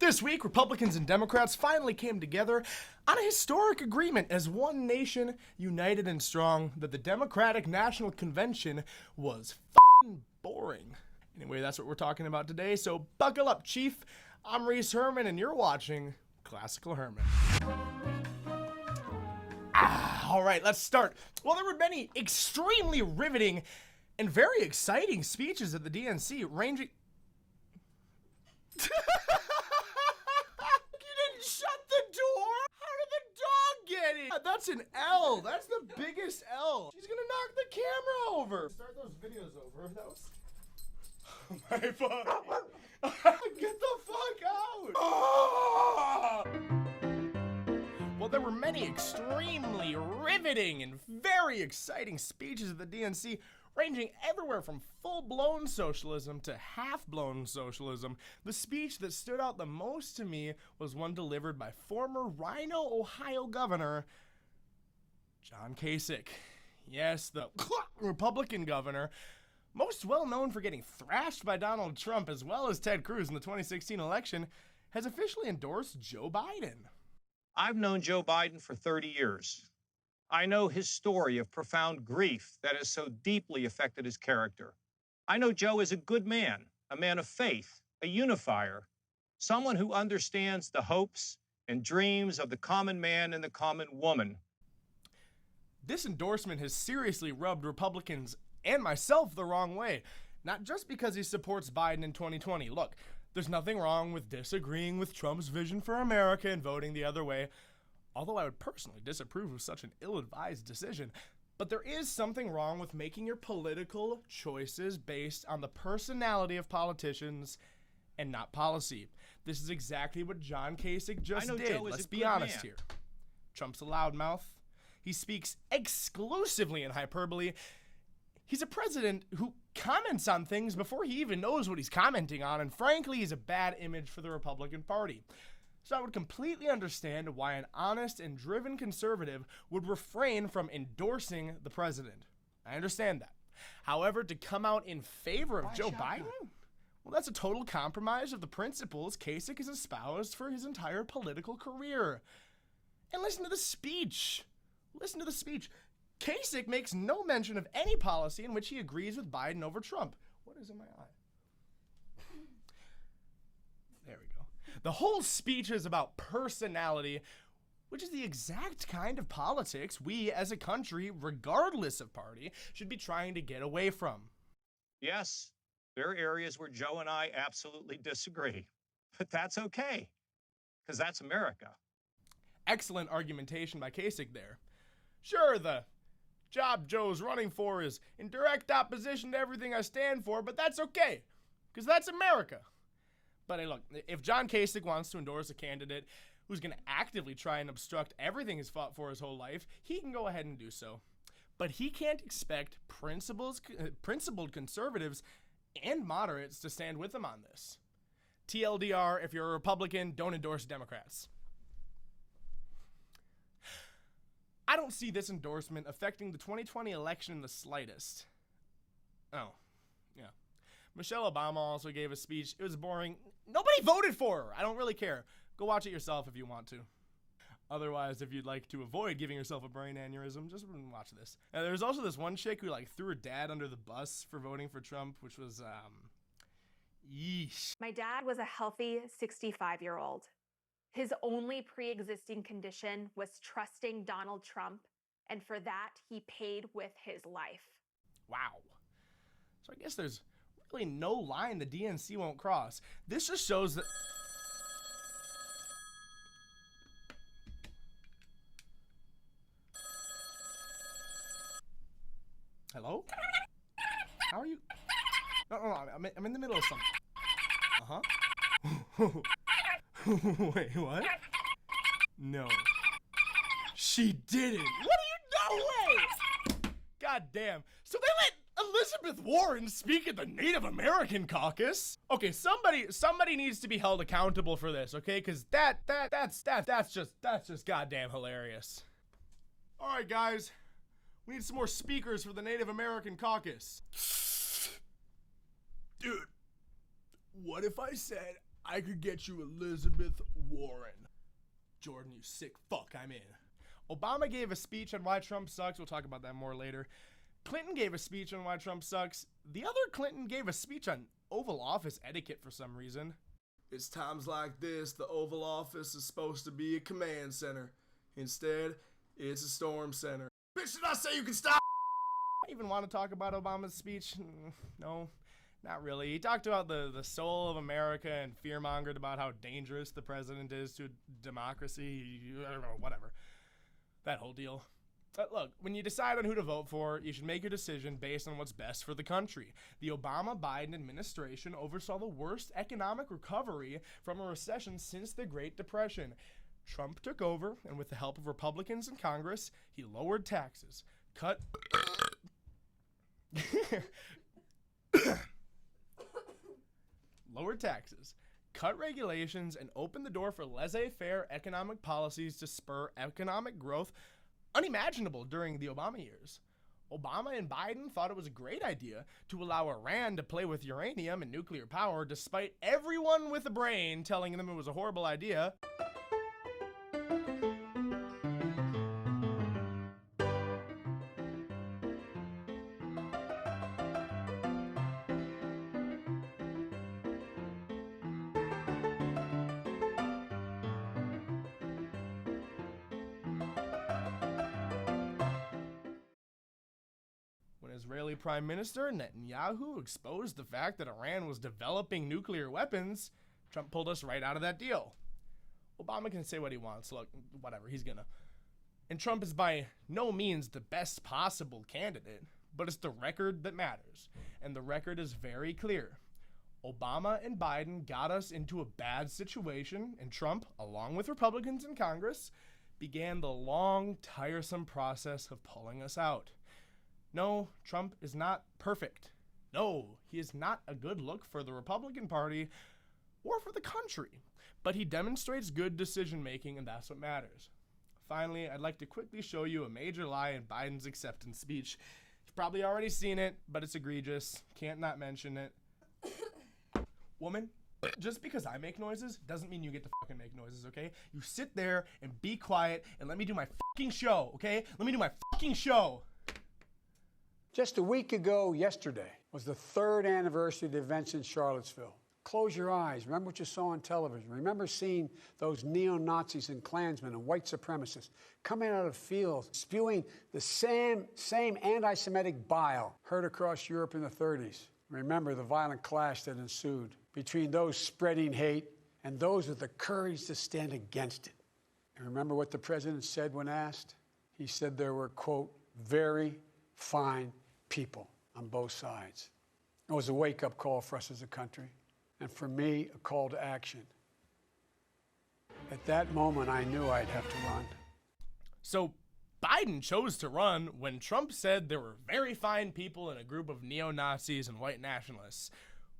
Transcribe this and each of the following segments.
This week, Republicans and Democrats finally came together on a historic agreement as one nation, united and strong, that the Democratic National Convention was f***ing boring. Anyway, that's what we're talking about today, so buckle up, Chief. I'm Herrmann, and you're watching Classical Herrmann. All right, let's start. Well, there were many extremely riveting and very exciting speeches at the DNC, ranging... That's an L. That's the biggest L. She's gonna knock the camera over. Start those videos over. That was... Oh my fuck. Get the fuck out. Oh! Well, there were many extremely riveting and very exciting speeches at the DNC, ranging everywhere from full-blown socialism to half-blown socialism. The speech that stood out the most to me was one delivered by former Rhino, Ohio governor, John Kasich. Yes, the Republican governor, most well known for getting thrashed by Donald Trump as well as Ted Cruz in the 2016 election, has officially endorsed Joe Biden. I've known Joe Biden for 30 years. I know his story of profound grief that has so deeply affected his character. I know Joe is a good man, a man of faith, a unifier, someone who understands the hopes and dreams of the common man and the common woman. This endorsement has seriously rubbed Republicans and myself the wrong way, not just because he supports Biden in 2020. Look, there's nothing wrong with disagreeing with Trump's vision for America and voting the other way, although I would personally disapprove of such an ill-advised decision. But there is something wrong with making your political choices based on the personality of politicians and not policy. This is exactly what John Kasich just did. Let's be honest here. Trump's a loudmouth. He speaks exclusively in hyperbole. He's a president who comments on things before he even knows what he's commenting on, and frankly, he's a bad image for the Republican Party. So I would completely understand why an honest and driven conservative would refrain from endorsing the president. I understand that. However, to come out in favor of Joe Biden, well, that's a total compromise of the principles Kasich has espoused for his entire political career. And listen to the speech. Listen to the speech. Kasich makes no mention of any policy in which he agrees with Biden over Trump. What is in my eye? There we go. The whole speech is about personality, which is the exact kind of politics we as a country, regardless of party, should be trying to get away from. Yes, there are areas where Joe and I absolutely disagree, but that's okay, because that's America. Excellent argumentation by Kasich there. Sure, the job Joe's running for is in direct opposition to everything I stand for, but that's okay, because that's America. But hey, look, if John Kasich wants to endorse a candidate who's going to actively try and obstruct everything he's fought for his whole life, he can go ahead and do so. But he can't expect principled conservatives and moderates to stand with him on this. TLDR, if you're a Republican, don't endorse Democrats. I don't see this endorsement affecting the 2020 election in the slightest. Oh, yeah. Michelle Obama also gave a speech. It was boring. Nobody voted for her. I don't really care. Go watch it yourself if you want to. Otherwise, if you'd like to avoid giving yourself a brain aneurysm, just watch this. And there's also this one chick who threw her dad under the bus for voting for Trump, which was, yeesh. My dad was a healthy 65-year-old. His only pre-existing condition was trusting Donald Trump, and for that, he paid with his life. Wow. So I guess there's really no line the DNC won't cross. This just shows that... Hello? How are you? No, I'm in the middle of something. Uh-huh. Wait, what? No. She didn't. What are you doing? God damn. So they let Elizabeth Warren speak at the Native American caucus? Okay, somebody needs to be held accountable for this, okay? Cause that's just goddamn hilarious. All right, guys. We need some more speakers for the Native American caucus. Dude, what if I said I could get you Elizabeth Warren. Jordan, you sick fuck, I'm in. Obama gave a speech on why Trump sucks. We'll talk about that more later. Clinton gave a speech on why Trump sucks. The other Clinton gave a speech on Oval Office etiquette for some reason. It's times like this, the Oval Office is supposed to be a command center. Instead, it's a storm center. Bitch, did I say you can stop? I even want to talk about Obama's speech? No, not really. He talked about the soul of America and fear-mongered about how dangerous the president is to democracy. Whatever. That whole deal. Look, when you decide on who to vote for, you should make your decision based on what's best for the country. The Obama-Biden administration oversaw the worst economic recovery from a recession since the Great Depression. Trump took over, and with the help of Republicans in Congress, he lowered taxes, cut... lowered taxes, cut regulations, and opened the door for laissez-faire economic policies to spur economic growth unimaginable during the Obama years. Obama and Biden thought it was a great idea to allow Iran to play with uranium and nuclear power despite everyone with a brain telling them it was a horrible idea. Israeli Prime Minister Netanyahu exposed the fact that Iran was developing nuclear weapons, Trump pulled us right out of that deal. Obama can say what he wants. Look, whatever, he's gonna. And Trump is by no means the best possible candidate, but it's the record that matters. And the record is very clear. Obama and Biden got us into a bad situation, and Trump, along with Republicans in Congress, began the long, tiresome process of pulling us out. No, Trump is not perfect. No, he is not a good look for the Republican Party or for the country. But he demonstrates good decision-making, and that's what matters. Finally, I'd like to quickly show you a major lie in Biden's acceptance speech. You've probably already seen it, but it's egregious. Can't not mention it. Woman, just because I make noises doesn't mean you get to fucking make noises, okay? You sit there and be quiet and let me do my fucking show, okay? Let me do my fucking show. Just a week ago yesterday was the 3rd anniversary of the events in Charlottesville. Close your eyes. Remember what you saw on television. Remember seeing those neo-Nazis and Klansmen and white supremacists coming out of fields, spewing the same anti-Semitic bile heard across Europe in the 30s. Remember the violent clash that ensued between those spreading hate and those with the courage to stand against it. And remember what the president said when asked? He said there were, quote, very fine people on both sides. It was a wake-up call for us as a country, and for me, a call to action. At that moment, I knew I'd have to run. So Biden chose to run when Trump said there were very fine people in a group of neo-Nazis and white nationalists.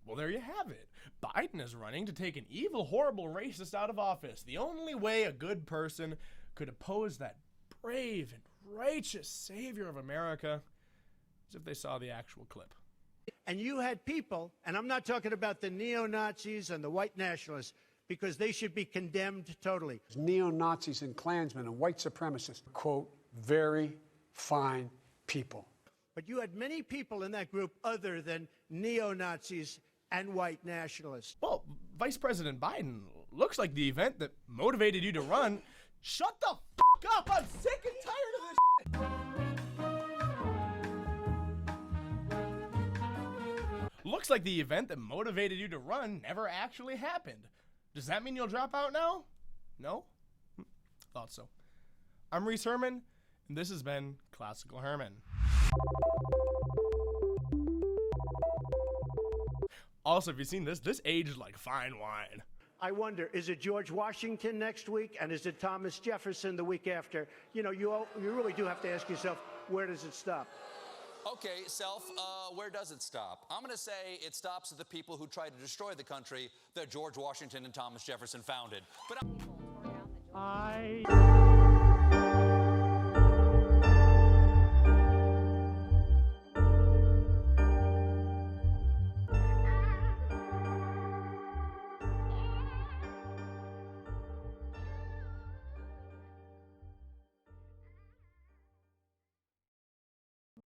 Well, there you have it. Biden is running to take an evil, horrible racist out of office. The only way a good person could oppose that brave and righteous savior of America is if they saw the actual clip. And you had people, and I'm not talking about the neo-Nazis and the white nationalists, because they should be condemned totally. Neo-Nazis and Klansmen and white supremacists, quote, very fine people. But you had many people in that group other than neo-Nazis and white nationalists. Well, Vice President Biden, looks like the event that motivated you to run. Shut the fuck up! I'm sick and tired of this shit! Looks like the event that motivated you to run never actually happened. Does that mean you'll drop out now? No? Thought so. I'm Reese Herrmann, and this has been Classical Herrmann. Also, have you seen this? This aged like fine wine. I wonder, is it George Washington next week, and is it Thomas Jefferson the week after? You know, you really do have to ask yourself, where does it stop? Okay, Self, where does it stop? I'm going to say it stops at the people who tried to destroy the country that George Washington and Thomas Jefferson founded. But